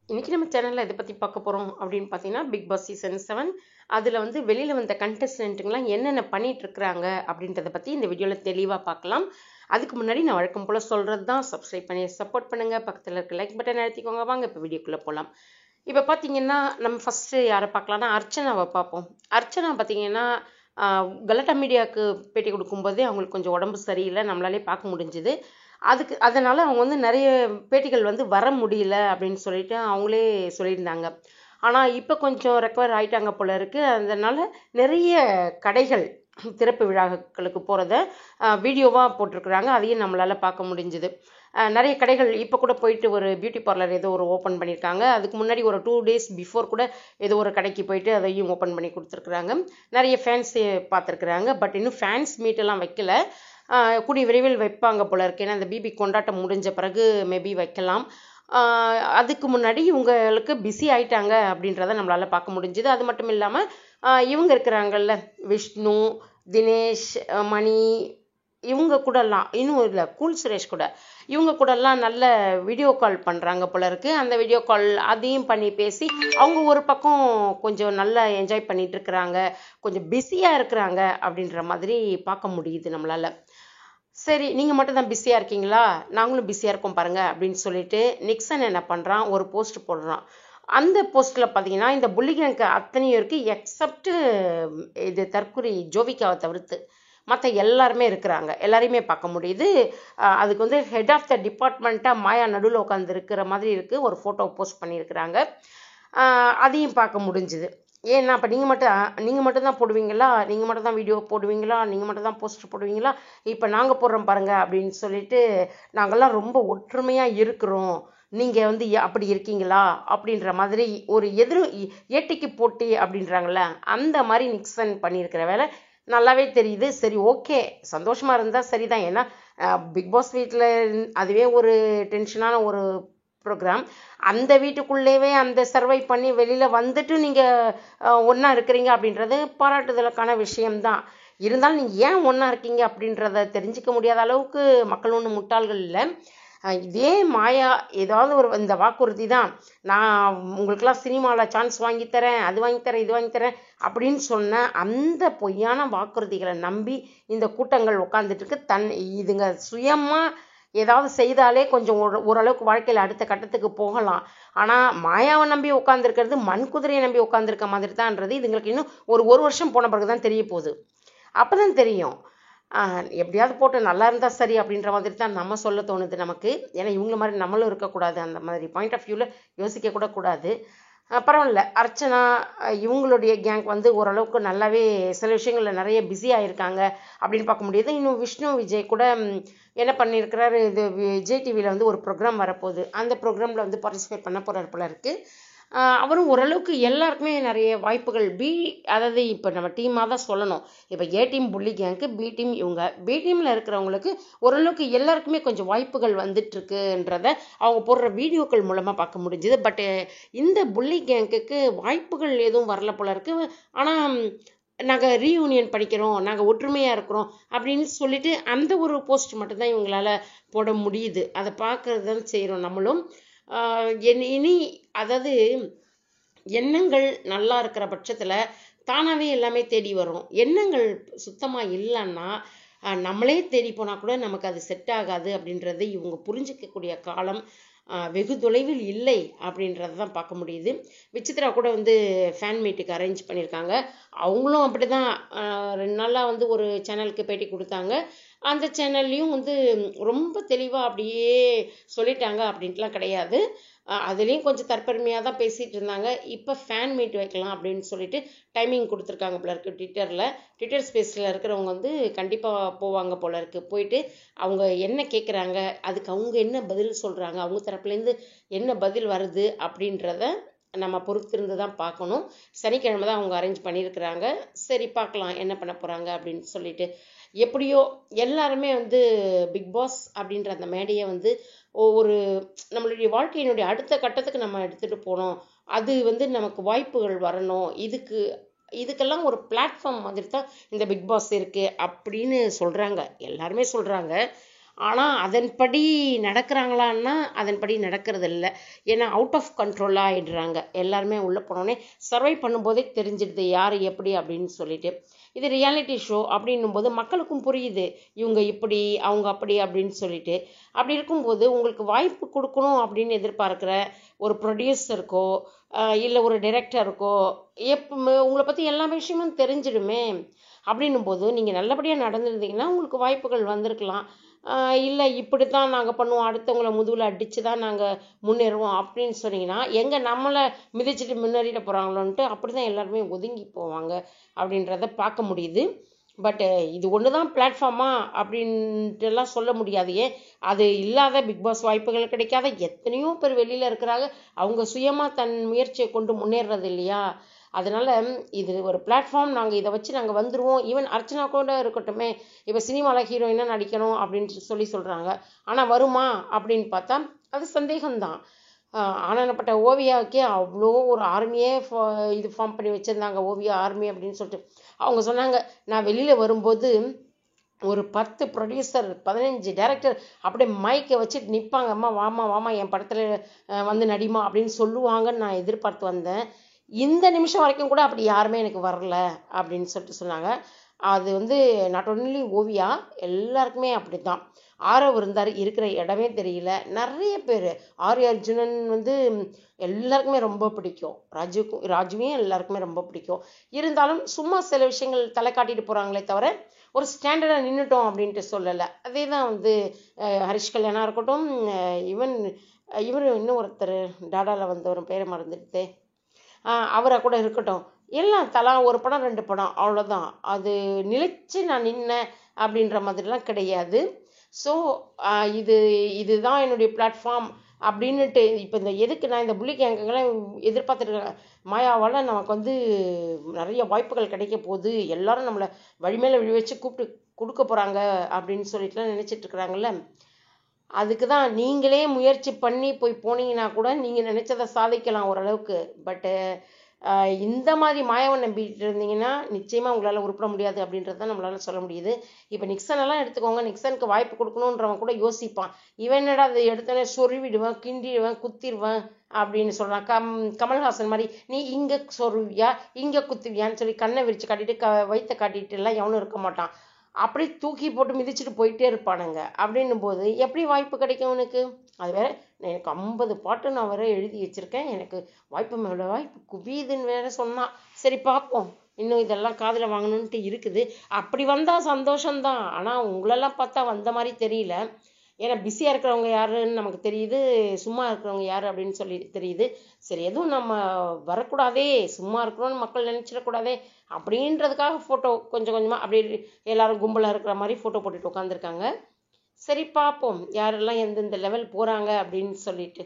இன்னைக்கு நம்ம சேனல்ல எதை பத்தி பார்க்க போறோம் அப்படின்னு பார்த்தீங்கன்னா, பிக் பாஸ் சீசன் 7 அதுல வந்து வெளியில வந்த கண்டஸ்டன்ட்டுங்கலாம் என்னென்ன பண்ணிட்டு இருக்கிறாங்க அப்படின்றத பத்தி இந்த வீடியோல தெளிவா பார்க்கலாம். அதுக்கு முன்னாடி நான் வழக்கம் போல சொல்றது தான், சப்ஸ்கிரைப் பண்ணி சப்போர்ட் பண்ணுங்க. பக்கத்துல இருக்க லைக் பட்டன் அழுத்திக்கோங்க. வாங்க இப்போ வீடியோக்குள்ள போலாம். இப்போ பார்த்தீங்கன்னா, நம்ம ஃபர்ஸ்ட் யாரை பார்க்கலாம்னா அர்ச்சனாவை பார்ப்போம். அர்ச்சனா பார்த்தீங்கன்னா, கலாட்டா மீடியாவுக்கு பேட்டி கொடுக்கும்போதே அவங்களுக்கு கொஞ்சம் உடம்பு சரியில்லை, நம்மளாலே பார்க்க முடிஞ்சுது. அதனால அவங்க வந்து நிறைய பேட்டிகள் வந்து வர முடியல அப்படின்னு சொல்லிட்டு அவங்களே சொல்லியிருந்தாங்க. ஆனால் இப்போ கொஞ்சம் ரெக்கவர் ஆயிட்டாங்க போல இருக்கு. அதனால நிறைய கடைகள் திறப்பு விழாக்களுக்கு போகிறத வீடியோவாக போட்டிருக்கிறாங்க. அதையும் நம்மளால் பார்க்க முடிஞ்சுது. நிறைய கடைகள் இப்போ கூட போயிட்டு ஒரு பியூட்டி பார்லர் ஏதோ ஒரு ஓப்பன் பண்ணியிருக்காங்க. அதுக்கு முன்னாடி ஒரு 2 days பிஃபோர் கூட ஏதோ ஒரு கடைக்கு போயிட்டு அதையும் ஓப்பன் பண்ணி கொடுத்துருக்குறாங்க. நிறைய ஃபேன்ஸ் பார்த்துருக்குறாங்க. பட் இன்னும் ஃபேன்ஸ் மீட்டெல்லாம் வைக்கல. கூடிய விரைவில் வைப்பாங்க போல இருக்கு. ஏன்னா இந்த பிபி கொண்டாட்டம் முடிஞ்ச பிறகு மேபி வைக்கலாம். அதுக்கு முன்னாடி இவங்களுக்கு பிஸி ஆயிட்டாங்க அப்படின்றத நம்மளால பார்க்க முடிஞ்சுது. அது மட்டும் இல்லாமல் இவங்க இருக்கிறாங்கல்ல, விஷ்ணு, தினேஷ், மணி, இவங்க கூடலாம் இன்னும் இல்லை, கூல் சுரேஷ் கூட, இவங்க கூடலாம் நல்ல வீடியோ கால் பண்ணுறாங்க போல இருக்கு. அந்த வீடியோ கால் அதையும் பண்ணி பேசி அவங்க ஒரு பக்கம் கொஞ்சம் நல்லா என்ஜாய் பண்ணிட்டு இருக்கிறாங்க, கொஞ்சம் பிஸியாக இருக்கிறாங்க அப்படின்ற மாதிரி பார்க்க முடியுது நம்மளால. சரி, நீங்கள் மட்டும் தான் பிஸியாக இருக்கீங்களா, நாங்களும் பிஸியாக இருக்கோம் பாருங்க அப்படின்னு சொல்லிட்டு நிக்சன் என்ன பண்ணுறான், ஒரு போஸ்ட் போடுறான். அந்த போஸ்ட்டில் பார்த்தீங்கன்னா, இந்த புல்லிகனுக்கு அத்தனையும் இருக்குது எக்ஸப்ட் இது தற்குறி ஜோவிகாவை தவிர்த்து மற்ற எல்லாருமே இருக்கிறாங்க. எல்லாரையுமே பார்க்க முடியுது. அதுக்கு வந்து ஹெட் ஆஃப் த டிபார்ட்மெண்ட்டாக மாயா நடுவில் உட்காந்து இருக்கிற மாதிரி இருக்குது. ஒரு ஃபோட்டோ போஸ்ட் பண்ணியிருக்கிறாங்க. அதையும் பார்க்க முடிஞ்சுது. ஏன்னா அப்போ நீங்கள் மட்டும் தான் போடுவீங்களா, நீங்கள் மட்டும் தான் வீடியோ போடுவீங்களா, நீங்கள் மட்டும் தான் போஸ்டர் போடுவீங்களா, இப்போ நாங்கள் போடுறோம் பாருங்க அப்படின்னு சொல்லிட்டு, நாங்கள்லாம் ரொம்ப ஒற்றுமையாக இருக்கிறோம், நீங்கள் வந்து அப்படி இருக்கீங்களா அப்படின்ற மாதிரி ஒரு ஏட்டிக்கு போட்டி அப்படின்றாங்கல்ல, அந்த மாதிரி நிக்சன் பண்ணியிருக்கிற வேலை நல்லாவே தெரியுது. சரி, ஓகே, சந்தோஷமாக இருந்தால் சரிதான். ஏன்னா பிக் பாஸ் வீட்டில் அதுவே ஒரு டென்ஷனான ஒரு ப்ரோக்ராம். அந்த வீட்டுக்குள்ளேயே அந்த சர்வை பண்ணி வெளியில் வந்துட்டு நீங்கள் ஒன்றா இருக்கிறீங்க அப்படின்றது பாராட்டுதலுக்கான விஷயம்தான். இருந்தாலும் நீங்கள் ஏன் ஒன்றா இருக்கீங்க அப்படின்றத தெரிஞ்சிக்க முடியாத அளவுக்கு மக்கள் ஒன்றும் முட்டாள்கள் இல்லை. இதே மாயா ஏதாவது ஒரு இந்த வாக்குறுதி தான், நான் உங்களுக்கெல்லாம் சினிமாவில் சான்ஸ் வாங்கித்தரேன், அது வாங்கித்தரேன், இது வாங்கித்தரேன் அப்படின்னு சொன்ன அந்த பொய்யான வாக்குறுதிகளை நம்பி இந்த கூட்டங்கள் உட்காந்துட்டு இருக்கு. இதுங்க சுயமாக ஏதாவது செய்தாலே கொஞ்சம் ஓரளவுக்கு வாழ்க்கையில் அடுத்த கட்டத்துக்கு போகலாம். ஆனால் மாயாவை நம்பி உட்காந்துருக்கிறது மண் குதிரையை நம்பி உட்காந்துருக்க மாதிரி தான்ன்றது இதுங்களுக்கு இன்னும் ஒரு வருஷம் போன பிறகு தான் தெரிய போகுது. அப்போ தான் தெரியும். எப்படியாவது போட்டு நல்லா இருந்தால் சரி அப்படின்ற மாதிரி தான் நம்ம சொல்ல தோணுது நமக்கு. ஏன்னா இவங்கள மாதிரி நம்மளும் இருக்கக்கூடாது, அந்த மாதிரி பாயிண்ட் ஆஃப் வியூவில் யோசிக்க கூட கூடாது. பரவாயில்ல, அர்ச்சனா இவங்களுடைய கேங் வந்து ஓரளவுக்கு நல்லாவே சில விஷயங்களில் நிறைய பிஸியாக இருக்காங்க அப்படின்னு பார்க்க முடியுது. இன்னும் விஷ்ணு விஜய் கூட என்ன பண்ணியிருக்கிறாரு, இது விஜய் டிவியில் வந்து ஒரு ப்ரோக்ராம் வரப்போகுது, அந்த ப்ரோக்ராமில் வந்து பார்ட்டிசிபேட் பண்ண போகிறார் போல இருக்குது. அவரும் ஓரளவுக்கு எல்லாருக்குமே நிறைய வாய்ப்புகள் அதாவது இப்போ நம்ம டீமாக தான் சொல்லணும். இப்போ ஏ டீம் புள்ளி கேங்க்கு, பி டீம் இவங்க. பி டீமில் இருக்கிறவங்களுக்கு ஓரளவுக்கு எல்லாருக்குமே கொஞ்சம் வாய்ப்புகள் வந்துட்டுருக்குன்றத அவங்க போடுற வீடியோக்கள் மூலமாக பார்க்க முடிஞ்சுது. பட்டு இந்த புள்ளி கேங்குக்கு வாய்ப்புகள் எதுவும் வரல போல இருக்குது. ஆனால் நாங்கள் ரீயூனியன் படிக்கிறோம், நாங்கள் ஒற்றுமையாக இருக்கிறோம் அப்படின்னு சொல்லிட்டு அந்த ஒரு போஸ்ட் மட்டும்தான் இவங்களால போட முடியுது. அதை பார்க்கறது தான் செய்கிறோம் நம்மளும். இனி அதாவது எண்ணங்கள் நல்லா இருக்கிற பட்சத்தில் தானாகவே எல்லாமே தேடி வரும். எண்ணங்கள் சுத்தமாக இல்லைன்னா நம்மளே தேடி போனால் கூட நமக்கு அது செட் ஆகாது அப்படின்றது இவங்க புரிஞ்சிக்கக்கூடிய காலம் வெகு தொலைவில் இல்லை அப்படின்றத தான் பார்க்க முடியுது. விசித்ரா கூட வந்து ஃபேன் மீட்டுக்கு அரேஞ்ச் பண்ணியிருக்காங்க. அவங்களும் அப்படி தான் 2 நாளாக வந்து ஒரு சேனலுக்கு பேட்டி கொடுத்தாங்க. அந்த சேனல்லையும் வந்து ரொம்ப தெளிவாக அப்படியே சொல்லிட்டாங்க அப்படின்ட்டுலாம் கிடையாது. அதுலேயும் கொஞ்சம் தற்பெருமையாக தான் பேசிகிட்டு இருந்தாங்க. இப்போ ஃபேன் மீட் வைக்கலாம் அப்படின்னு சொல்லிட்டு டைமிங் கொடுத்துருக்காங்க போல இருக்குது. ட்விட்டர் ஸ்பேஸில் இருக்கிறவங்க வந்து கண்டிப்பாக போவாங்க போல இருக்குது. போயிட்டு அவங்க என்ன கேட்குறாங்க, அதுக்கு அவங்க என்ன பதில் சொல்கிறாங்க, அவங்க தரப்புலேருந்து என்ன பதில் வருது அப்படின்றத நம்ம பொறுத்திருந்து தான் பார்க்கணும். சனிக்கிழமை தான் அவங்க அரேஞ்ச் பண்ணியிருக்கிறாங்க. சரி, பார்க்கலாம் என்ன பண்ண போகிறாங்க அப்படின்னு சொல்லிட்டு. எப்படியோ எல்லாருமே வந்து பிக் பாஸ் அப்படின்ற அந்த மேடையை வந்து ஒரு நம்மளுடைய வாழ்க்கையினுடைய அடுத்த கட்டத்துக்கு நம்ம எடுத்துகிட்டு போனோம், அது வந்து நமக்கு வாய்ப்புகள் வரணும், இதுக்கெல்லாம் ஒரு பிளாட்ஃபார்ம் மாதிரி தான் இந்த பிக் பாஸ் இருக்குது அப்படின்னு சொல்கிறாங்க, எல்லாருமே சொல்கிறாங்க. ஆனால் அதன்படி நடக்கிறாங்களான்னா அதன்படி நடக்கிறது இல்லை. ஏன்னா அவுட் ஆஃப் கண்ட்ரோலாக ஆகிடுறாங்க. எல்லாருமே உள்ளே போனோடனே சர்வை பண்ணும்போதே தெரிஞ்சிடுது யார் எப்படி அப்படின்னு சொல்லிட்டு. இது ரியாலிட்டி ஷோ அப்படின்னும் போது மக்களுக்கும் புரியுது இவங்க இப்படி அவங்க அப்படி அப்படின்னு சொல்லிட்டு. அப்படி இருக்கும்போது உங்களுக்கு வாய்ப்பு கொடுக்கணும் அப்படின்னு எதிர்பார்க்குற ஒரு ப்ரொடியூசருக்கோ இல்லை ஒரு டைரக்டருக்கோ உங்களை பற்றி எல்லா விஷயமும் தெரிஞ்சிடுமே. அப்படின்னும் போது நீங்கள் நல்லபடியாக நடந்துருந்தீங்கன்னா உங்களுக்கு வாய்ப்புகள் வந்திருக்கலாம். இல்லை இப்படி தான் நாங்கள் பண்ணுவோம், அடுத்தவங்களை முதுகில் அடித்து தான் நாங்கள் முன்னேறுவோம் அப்படின்னு சொன்னீங்கன்னா எங்கே நம்மளை மிதிச்சுட்டு முன்னேறிட போகிறாங்களோன்ட்டு அப்படி தான் எல்லாருமே ஒதுங்கி போவாங்க அப்படின்றத பார்க்க முடியுது. பட்டு இது ஒன்று தான் பிளாட்ஃபார்மா அப்படின்ட்டுலாம் சொல்ல முடியாது. ஏன் அது இல்லாத பிக் பாஸ் வாய்ப்புகள் கிடைக்காத எத்தனையோ பேர் வெளியில் இருக்கிறாங்க. அவங்க சுயமாக தன் முயற்சியை கொண்டு முன்னேறது இல்லையா? அதனால் இது ஒரு பிளாட்ஃபார்ம், நாங்கள் இதை வச்சு நாங்கள் வந்துடுவோம். ஈவன் அர்ச்சனா கூட இருக்கட்டுமே, இப்போ சினிமாவில் ஹீரோயினாக நடிக்கணும் அப்படின்னு சொல்கிறாங்க. ஆனால் வருமா அப்படின்னு பார்த்தா அது சந்தேகம்தான். ஆனப்பட்ட ஓவியாவுக்கே அவ்வளோ ஒரு ஆர்மியே இது ஃபார்ம் பண்ணி வச்சுருந்தாங்க, ஓவியா ஆர்மி அப்படின்னு சொல்லிட்டு. அவங்க சொன்னாங்க, நான் வெளியில் வரும்போது ஒரு 10 ப்ரொடியூசர் 15 டைரக்டர் அப்படியே மைக்கை வச்சுட்டு நிற்பாங்க, அம்மா வாமா வாமா என் படத்தில் வந்து நடிமா அப்படின்னு சொல்லுவாங்கன்னு நான் எதிர்பார்த்து வந்தேன். இந்த நிமிஷம் வரைக்கும் கூட அப்படி யாருமே எனக்கு வரல அப்படின்னு சொல்லிட்டு சொன்னாங்க. அது வந்து நாட் ஒன்லி ஓவியா, எல்லாருக்குமே அப்படி தான். ஆரவ் இருந்தார், இருக்கிற இடமே தெரியல. நிறைய பேர் ஆர்யா அர்ஜுனன் வந்து எல்லாருக்குமே ரொம்ப பிடிக்கும். ராஜுவையும் எல்லாருக்குமே ரொம்ப பிடிக்கும். இருந்தாலும் சும்மா சில விஷயங்கள் தலை காட்டிட்டு போகிறாங்களே தவிர ஒரு ஸ்டாண்டர்டாக நின்றுட்டோம் அப்படின்ட்டு சொல்லலை. அதே தான் வந்து ஹரிஷ் கல்யாணா இருக்கட்டும், இவர் இன்னும் ஒருத்தர் டாடாவில் வந்தவர் பேரை மறந்துடுதே, அவராக கூட இருக்கட்டும், எல்லாம் தலா ஒரு படம் 2 படம் அவ்வளோதான். அது நிலைச்சு நான் நின்னேன் அப்படின்ற மாதிரிலாம் கிடையாது. ஸோ இதுதான் என்னுடைய பிளாட்ஃபார்ம் அப்படின்னுட்டு இப்போ இந்த எதுக்கு நான் இந்த புள்ளி கேங்கெல்லாம் எதிர்பார்த்துருக்கேன். மாயாவால் நமக்கு வந்து நிறைய வாய்ப்புகள் கிடைக்க போகுது, எல்லாரும் நம்மளை வழிமேலே விழி வச்சு கூப்பிட்டு கொடுக்க போகிறாங்க அப்படின்னு சொல்லிட்டுலாம் நினச்சிட்ருக்குறாங்கல்ல. அதுக்கு தான் நீங்களே முயற்சி பண்ணி போய் போனீங்கன்னா கூட நீங்கள் நினச்சதை சாதிக்கலாம் ஓரளவுக்கு. பட்டு இந்த மாதிரி மாயாவை நம்பிட்டு இருந்தீங்கன்னா நிச்சயமாக உங்களால் உருப்பட முடியாது அப்படின்றது தான் நம்மளால் சொல்ல முடியுது. இப்போ நிக்சனெல்லாம் எடுத்துக்கோங்க, நிக்சனுக்கு வாய்ப்பு கொடுக்கணுன்றவன் கூட யோசிப்பான், இவன் என்னடா அதை எடுத்தோடனே சொருவிடுவேன், கிண்டிடுவேன், குத்திடுவேன் அப்படின்னு சொல்கிறான். கமல்ஹாசன் மாதிரி நீ இங்கே சொருவியா இங்கே குத்துவியான்னு சொல்லி கண்ணை விரித்து காட்டிட்டு வயிற்ற காட்டிட்டு எல்லாம் எவனும் இருக்க மாட்டான். அப்படி தூக்கி போட்டு மிதிச்சுட்டு போயிட்டே இருப்பானுங்க. அப்படின்னும் போது எப்படி வாய்ப்பு கிடைக்கும் உனக்கு? அது வேற, எனக்கு 50 பாட்டு நான் வேற எழுதி வச்சுருக்கேன், எனக்கு வாய்ப்பு மேலே வாய்ப்பு குவியுதுன்னு வேற சொன்னான். சரி பார்ப்போம், இன்னும் இதெல்லாம் காதில் வாங்கணுன்ட்டு இருக்குது. அப்படி வந்தால் சந்தோஷம்தான். ஆனால் உங்களெல்லாம் பார்த்தா வந்த மாதிரி தெரியல. ஏன்னா பிஸியாக இருக்கிறவங்க யாருன்னு நமக்கு தெரியுது, சும்மா இருக்கிறவங்க யார் அப்படின்னு சொல்லி தெரியுது. சரி எதுவும் நம்ம வரக்கூடாதே, சும்மா இருக்கிறோன்னு மக்கள் நினச்சிடக்கூடாதே அப்படின்றதுக்காக ஃபோட்டோ கொஞ்சம் கொஞ்சமாக அப்படியே எல்லாரும் கும்பலாக இருக்கிற மாதிரி ஃபோட்டோ போட்டுட்டு உட்காந்துருக்காங்க. சரி பார்ப்போம் யாரெல்லாம் எந்தெந்த லெவல் போகிறாங்க அப்படின்னு சொல்லிட்டு.